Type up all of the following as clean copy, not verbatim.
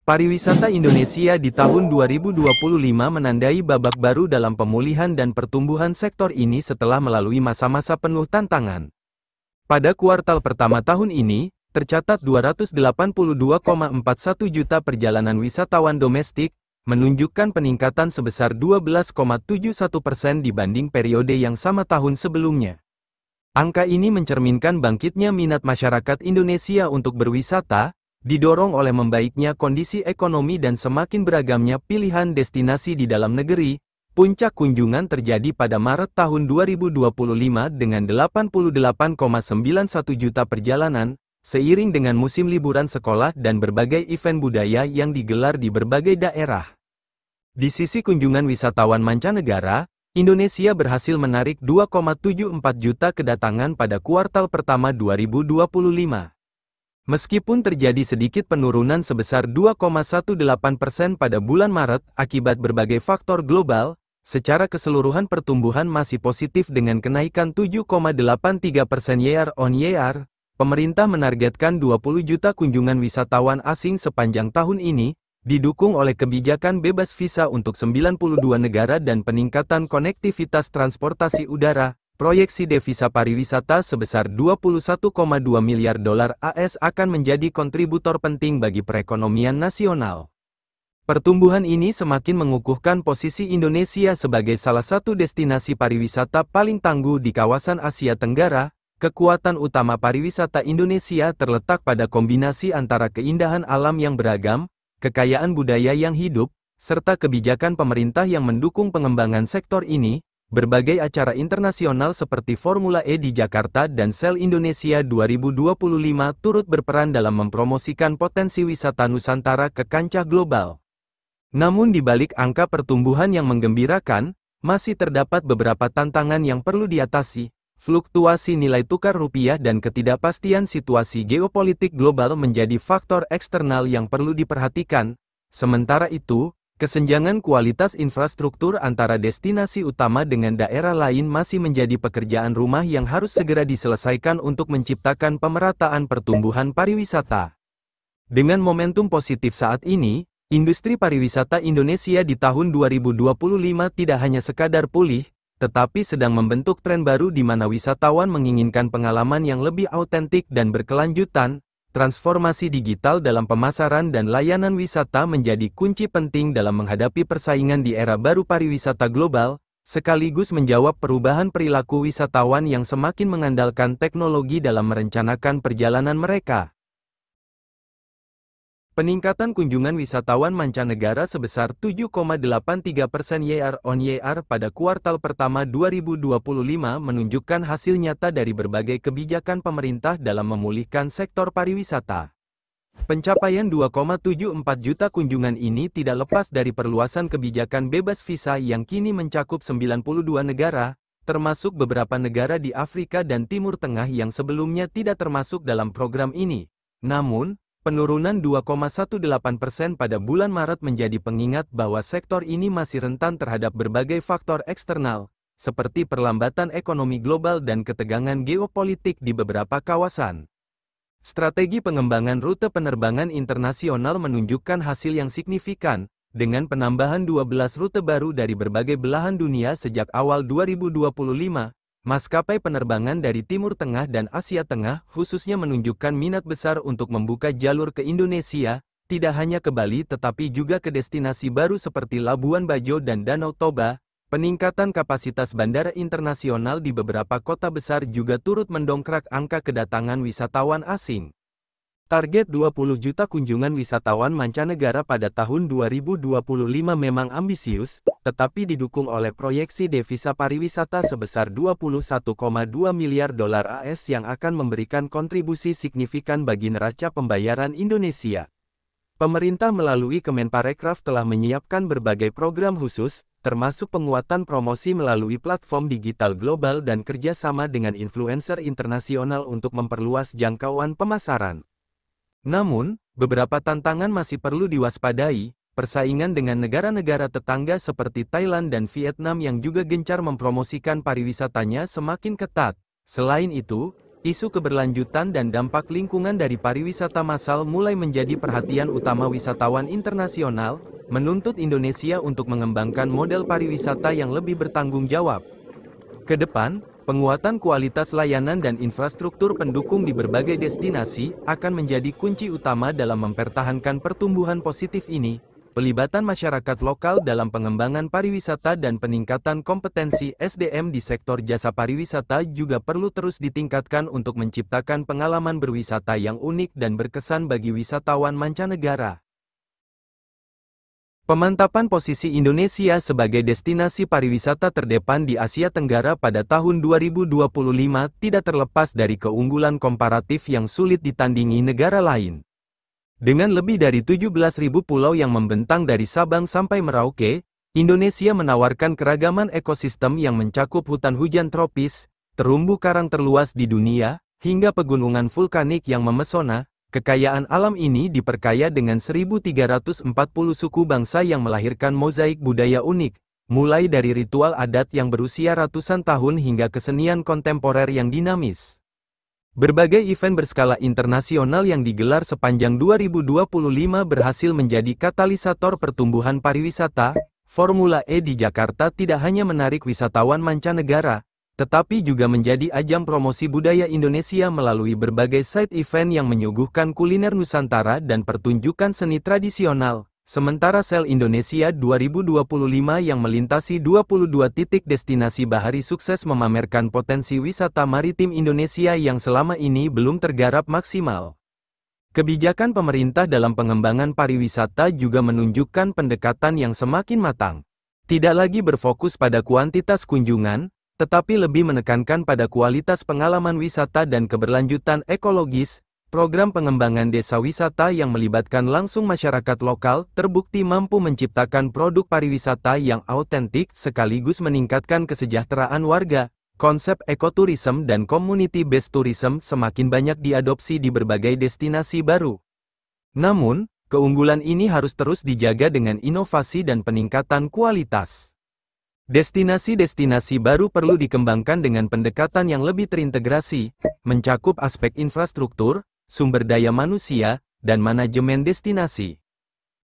Pariwisata Indonesia di tahun 2025 menandai babak baru dalam pemulihan dan pertumbuhan sektor ini setelah melalui masa-masa penuh tantangan. Pada kuartal pertama tahun ini, tercatat 282,41 juta perjalanan wisatawan domestik, menunjukkan peningkatan sebesar 12,71% dibanding periode yang sama tahun sebelumnya. Angka ini mencerminkan bangkitnya minat masyarakat Indonesia untuk berwisata, didorong oleh membaiknya kondisi ekonomi dan semakin beragamnya pilihan destinasi di dalam negeri. Puncak kunjungan terjadi pada Maret tahun 2025 dengan 88,91 juta perjalanan, seiring dengan musim liburan sekolah dan berbagai event budaya yang digelar di berbagai daerah. Di sisi kunjungan wisatawan mancanegara, Indonesia berhasil menarik 2,74 juta kedatangan pada kuartal pertama 2025. Meskipun terjadi sedikit penurunan sebesar 2,18% pada bulan Maret akibat berbagai faktor global, secara keseluruhan pertumbuhan masih positif dengan kenaikan 7,83% year-on-year. Pemerintah menargetkan 20 juta kunjungan wisatawan asing sepanjang tahun ini, didukung oleh kebijakan bebas visa untuk 92 negara dan peningkatan konektivitas transportasi udara. Proyeksi devisa pariwisata sebesar 21,2 miliar dolar AS akan menjadi kontributor penting bagi perekonomian nasional. Pertumbuhan ini semakin mengukuhkan posisi Indonesia sebagai salah satu destinasi pariwisata paling tangguh di kawasan Asia Tenggara. Kekuatan utama pariwisata Indonesia terletak pada kombinasi antara keindahan alam yang beragam, kekayaan budaya yang hidup, serta kebijakan pemerintah yang mendukung pengembangan sektor ini. Berbagai acara internasional seperti Formula E di Jakarta dan Sail Indonesia 2025 turut berperan dalam mempromosikan potensi wisata Nusantara ke kancah global. Namun di balik angka pertumbuhan yang menggembirakan, masih terdapat beberapa tantangan yang perlu diatasi. Fluktuasi nilai tukar rupiah dan ketidakpastian situasi geopolitik global menjadi faktor eksternal yang perlu diperhatikan. Sementara itu, kesenjangan kualitas infrastruktur antara destinasi utama dengan daerah lain masih menjadi pekerjaan rumah yang harus segera diselesaikan untuk menciptakan pemerataan pertumbuhan pariwisata. Dengan momentum positif saat ini, industri pariwisata Indonesia di tahun 2025 tidak hanya sekadar pulih, tetapi sedang membentuk tren baru di mana wisatawan menginginkan pengalaman yang lebih autentik dan berkelanjutan. Transformasi digital dalam pemasaran dan layanan wisata menjadi kunci penting dalam menghadapi persaingan di era baru pariwisata global, sekaligus menjawab perubahan perilaku wisatawan yang semakin mengandalkan teknologi dalam merencanakan perjalanan mereka. Peningkatan kunjungan wisatawan mancanegara sebesar 7,83% year-on-year pada kuartal pertama 2025 menunjukkan hasil nyata dari berbagai kebijakan pemerintah dalam memulihkan sektor pariwisata. Pencapaian 2,74 juta kunjungan ini tidak lepas dari perluasan kebijakan bebas visa yang kini mencakup 92 negara, termasuk beberapa negara di Afrika dan Timur Tengah yang sebelumnya tidak termasuk dalam program ini. Namun, penurunan 2,18% pada bulan Maret menjadi pengingat bahwa sektor ini masih rentan terhadap berbagai faktor eksternal, seperti perlambatan ekonomi global dan ketegangan geopolitik di beberapa kawasan. Strategi pengembangan rute penerbangan internasional menunjukkan hasil yang signifikan, dengan penambahan 12 rute baru dari berbagai belahan dunia sejak awal 2025. Maskapai penerbangan dari Timur Tengah dan Asia Tengah khususnya menunjukkan minat besar untuk membuka jalur ke Indonesia, tidak hanya ke Bali tetapi juga ke destinasi baru seperti Labuan Bajo dan Danau Toba. Peningkatan kapasitas bandara internasional di beberapa kota besar juga turut mendongkrak angka kedatangan wisatawan asing. Target 20 juta kunjungan wisatawan mancanegara pada tahun 2025 memang ambisius, tetapi didukung oleh proyeksi devisa pariwisata sebesar 21,2 miliar dolar AS yang akan memberikan kontribusi signifikan bagi neraca pembayaran Indonesia. Pemerintah melalui Kemenparekraf telah menyiapkan berbagai program khusus, termasuk penguatan promosi melalui platform digital global dan kerjasama dengan influencer internasional untuk memperluas jangkauan pemasaran. Namun, beberapa tantangan masih perlu diwaspadai. Persaingan dengan negara-negara tetangga seperti Thailand dan Vietnam yang juga gencar mempromosikan pariwisatanya semakin ketat. Selain itu, isu keberlanjutan dan dampak lingkungan dari pariwisata massal mulai menjadi perhatian utama wisatawan internasional, menuntut Indonesia untuk mengembangkan model pariwisata yang lebih bertanggung jawab. Ke depan, penguatan kualitas layanan dan infrastruktur pendukung di berbagai destinasi akan menjadi kunci utama dalam mempertahankan pertumbuhan positif ini. Pelibatan masyarakat lokal dalam pengembangan pariwisata dan peningkatan kompetensi SDM di sektor jasa pariwisata juga perlu terus ditingkatkan untuk menciptakan pengalaman berwisata yang unik dan berkesan bagi wisatawan mancanegara. Pemantapan posisi Indonesia sebagai destinasi pariwisata terdepan di Asia Tenggara pada tahun 2025 tidak terlepas dari keunggulan komparatif yang sulit ditandingi negara lain. Dengan lebih dari 17.000 pulau yang membentang dari Sabang sampai Merauke, Indonesia menawarkan keragaman ekosistem yang mencakup hutan hujan tropis, terumbu karang terluas di dunia, hingga pegunungan vulkanik yang memesona. Kekayaan alam ini diperkaya dengan 1.340 suku bangsa yang melahirkan mozaik budaya unik, mulai dari ritual adat yang berusia ratusan tahun hingga kesenian kontemporer yang dinamis. Berbagai event berskala internasional yang digelar sepanjang 2025 berhasil menjadi katalisator pertumbuhan pariwisata. Formula E di Jakarta tidak hanya menarik wisatawan mancanegara, tetapi juga menjadi ajang promosi budaya Indonesia melalui berbagai side event yang menyuguhkan kuliner Nusantara dan pertunjukan seni tradisional. Sementara Sail Indonesia 2025 yang melintasi 22 titik destinasi bahari sukses memamerkan potensi wisata maritim Indonesia yang selama ini belum tergarap maksimal. Kebijakan pemerintah dalam pengembangan pariwisata juga menunjukkan pendekatan yang semakin matang. Tidak lagi berfokus pada kuantitas kunjungan, tetapi lebih menekankan pada kualitas pengalaman wisata dan keberlanjutan ekologis. Program pengembangan desa wisata yang melibatkan langsung masyarakat lokal terbukti mampu menciptakan produk pariwisata yang autentik sekaligus meningkatkan kesejahteraan warga. Konsep ekoturism dan community-based tourism semakin banyak diadopsi di berbagai destinasi baru. Namun, keunggulan ini harus terus dijaga dengan inovasi dan peningkatan kualitas. Destinasi-destinasi baru perlu dikembangkan dengan pendekatan yang lebih terintegrasi, mencakup aspek infrastruktur, sumber daya manusia, dan manajemen destinasi.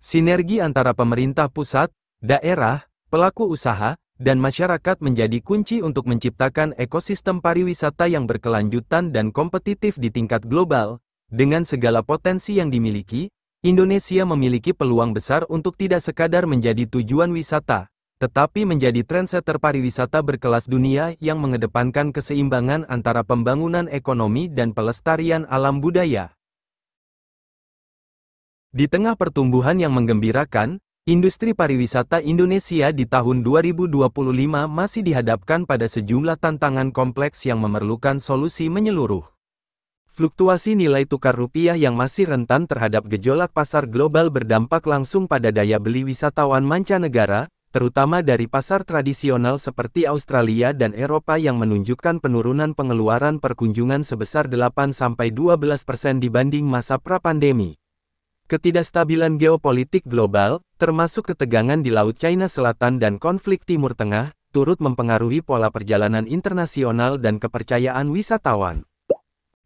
Sinergi antara pemerintah pusat, daerah, pelaku usaha, dan masyarakat menjadi kunci untuk menciptakan ekosistem pariwisata yang berkelanjutan dan kompetitif di tingkat global. Dengan segala potensi yang dimiliki, Indonesia memiliki peluang besar untuk tidak sekadar menjadi tujuan wisata, tetapi menjadi trendsetter pariwisata berkelas dunia yang mengedepankan keseimbangan antara pembangunan ekonomi dan pelestarian alam budaya. Di tengah pertumbuhan yang menggembirakan, industri pariwisata Indonesia di tahun 2025 masih dihadapkan pada sejumlah tantangan kompleks yang memerlukan solusi menyeluruh. Fluktuasi nilai tukar rupiah yang masih rentan terhadap gejolak pasar global berdampak langsung pada daya beli wisatawan mancanegara, terutama dari pasar tradisional seperti Australia dan Eropa yang menunjukkan penurunan pengeluaran perkunjungan sebesar 8–12% dibanding masa pra-pandemi. Ketidakstabilan geopolitik global, termasuk ketegangan di Laut China Selatan dan konflik Timur Tengah, turut mempengaruhi pola perjalanan internasional dan kepercayaan wisatawan.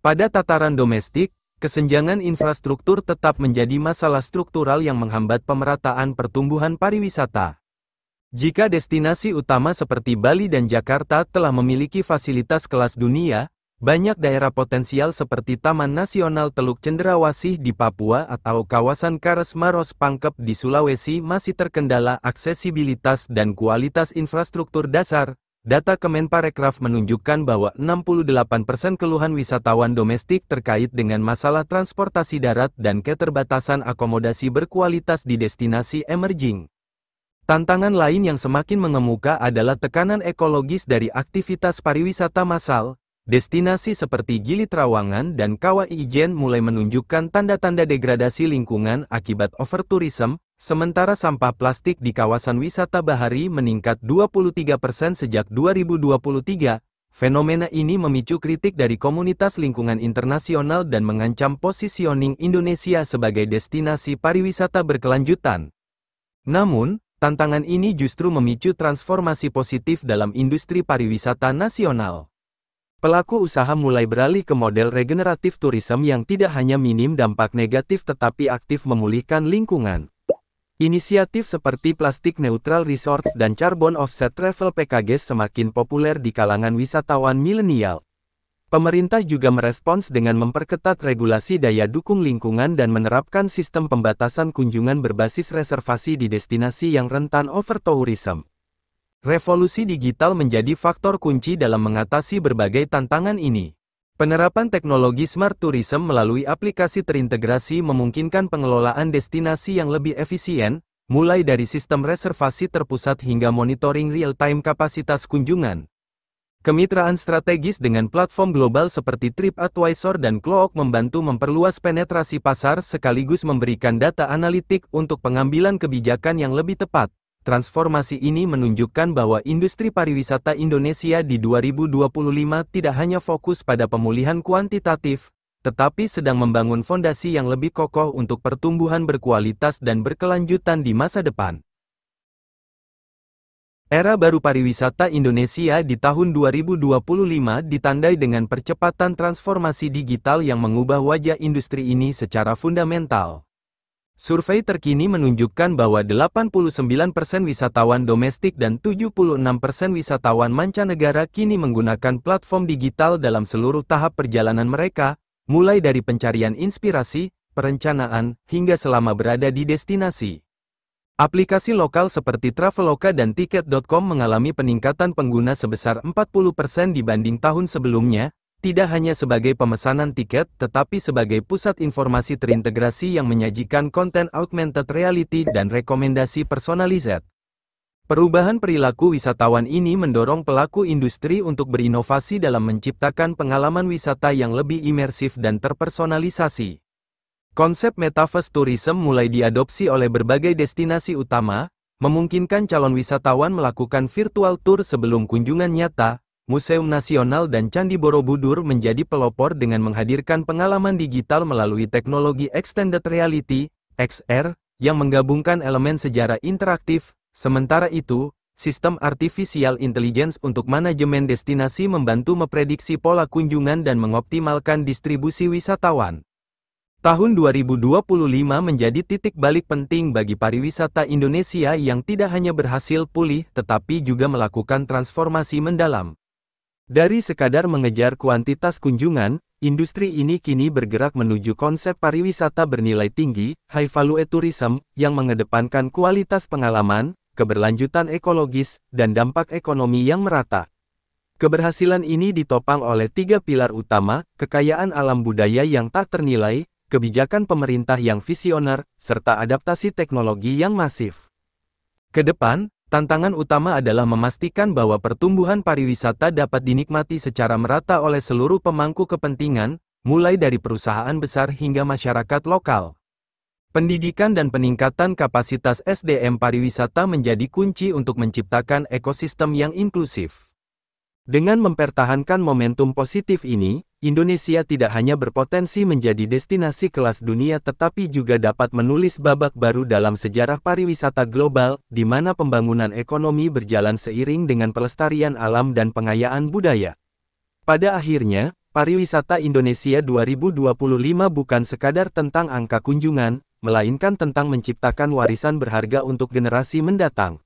Pada tataran domestik, kesenjangan infrastruktur tetap menjadi masalah struktural yang menghambat pemerataan pertumbuhan pariwisata. Jika destinasi utama seperti Bali dan Jakarta telah memiliki fasilitas kelas dunia, banyak daerah potensial seperti Taman Nasional Teluk Cendrawasih di Papua atau kawasan Kares Maros Pangkep di Sulawesi masih terkendala aksesibilitas dan kualitas infrastruktur dasar. Data Kemenparekraf menunjukkan bahwa 68% keluhan wisatawan domestik terkait dengan masalah transportasi darat dan keterbatasan akomodasi berkualitas di destinasi emerging. Tantangan lain yang semakin mengemuka adalah tekanan ekologis dari aktivitas pariwisata massal. Destinasi seperti Gili Trawangan dan Kawah Ijen mulai menunjukkan tanda-tanda degradasi lingkungan akibat overtourism, sementara sampah plastik di kawasan wisata bahari meningkat 23% sejak 2023. Fenomena ini memicu kritik dari komunitas lingkungan internasional dan mengancam positioning Indonesia sebagai destinasi pariwisata berkelanjutan. Namun, tantangan ini justru memicu transformasi positif dalam industri pariwisata nasional. Pelaku usaha mulai beralih ke model regeneratif tourism yang tidak hanya minim dampak negatif tetapi aktif memulihkan lingkungan. Inisiatif seperti Plastik Neutral Resorts dan Carbon Offset Travel PKG semakin populer di kalangan wisatawan milenial. Pemerintah juga merespons dengan memperketat regulasi daya dukung lingkungan dan menerapkan sistem pembatasan kunjungan berbasis reservasi di destinasi yang rentan overtourism. Revolusi digital menjadi faktor kunci dalam mengatasi berbagai tantangan ini. Penerapan teknologi smart tourism melalui aplikasi terintegrasi memungkinkan pengelolaan destinasi yang lebih efisien, mulai dari sistem reservasi terpusat hingga monitoring real-time kapasitas kunjungan. Kemitraan strategis dengan platform global seperti TripAdvisor dan Klook membantu memperluas penetrasi pasar sekaligus memberikan data analitik untuk pengambilan kebijakan yang lebih tepat. Transformasi ini menunjukkan bahwa industri pariwisata Indonesia di 2025 tidak hanya fokus pada pemulihan kuantitatif, tetapi sedang membangun fondasi yang lebih kokoh untuk pertumbuhan berkualitas dan berkelanjutan di masa depan. Era baru pariwisata Indonesia di tahun 2025 ditandai dengan percepatan transformasi digital yang mengubah wajah industri ini secara fundamental. Survei terkini menunjukkan bahwa 89% wisatawan domestik dan 76% wisatawan mancanegara kini menggunakan platform digital dalam seluruh tahap perjalanan mereka, mulai dari pencarian inspirasi, perencanaan, hingga selama berada di destinasi. Aplikasi lokal seperti Traveloka dan Tiket.com mengalami peningkatan pengguna sebesar 40% dibanding tahun sebelumnya, tidak hanya sebagai pemesanan tiket, tetapi sebagai pusat informasi terintegrasi yang menyajikan konten augmented reality dan rekomendasi personalized. Perubahan perilaku wisatawan ini mendorong pelaku industri untuk berinovasi dalam menciptakan pengalaman wisata yang lebih imersif dan terpersonalisasi. Konsep Metaverse Tourism mulai diadopsi oleh berbagai destinasi utama, memungkinkan calon wisatawan melakukan virtual tour sebelum kunjungan nyata. Museum Nasional dan Candi Borobudur menjadi pelopor dengan menghadirkan pengalaman digital melalui teknologi Extended Reality, XR, yang menggabungkan elemen sejarah interaktif. Sementara itu, sistem Artificial Intelligence untuk manajemen destinasi membantu memprediksi pola kunjungan dan mengoptimalkan distribusi wisatawan. Tahun 2025 menjadi titik balik penting bagi pariwisata Indonesia yang tidak hanya berhasil pulih tetapi juga melakukan transformasi mendalam. Dari sekadar mengejar kuantitas kunjungan, industri ini kini bergerak menuju konsep pariwisata bernilai tinggi, high value tourism, yang mengedepankan kualitas pengalaman, keberlanjutan ekologis, dan dampak ekonomi yang merata. Keberhasilan ini ditopang oleh 3 pilar utama, kekayaan alam budaya yang tak ternilai, kebijakan pemerintah yang visioner, serta adaptasi teknologi yang masif. Ke depan, tantangan utama adalah memastikan bahwa pertumbuhan pariwisata dapat dinikmati secara merata oleh seluruh pemangku kepentingan, mulai dari perusahaan besar hingga masyarakat lokal. Pendidikan dan peningkatan kapasitas SDM pariwisata menjadi kunci untuk menciptakan ekosistem yang inklusif. Dengan mempertahankan momentum positif ini, Indonesia tidak hanya berpotensi menjadi destinasi kelas dunia tetapi juga dapat menulis babak baru dalam sejarah pariwisata global, di mana pembangunan ekonomi berjalan seiring dengan pelestarian alam dan pengayaan budaya. Pada akhirnya, pariwisata Indonesia 2025 bukan sekadar tentang angka kunjungan, melainkan tentang menciptakan warisan berharga untuk generasi mendatang.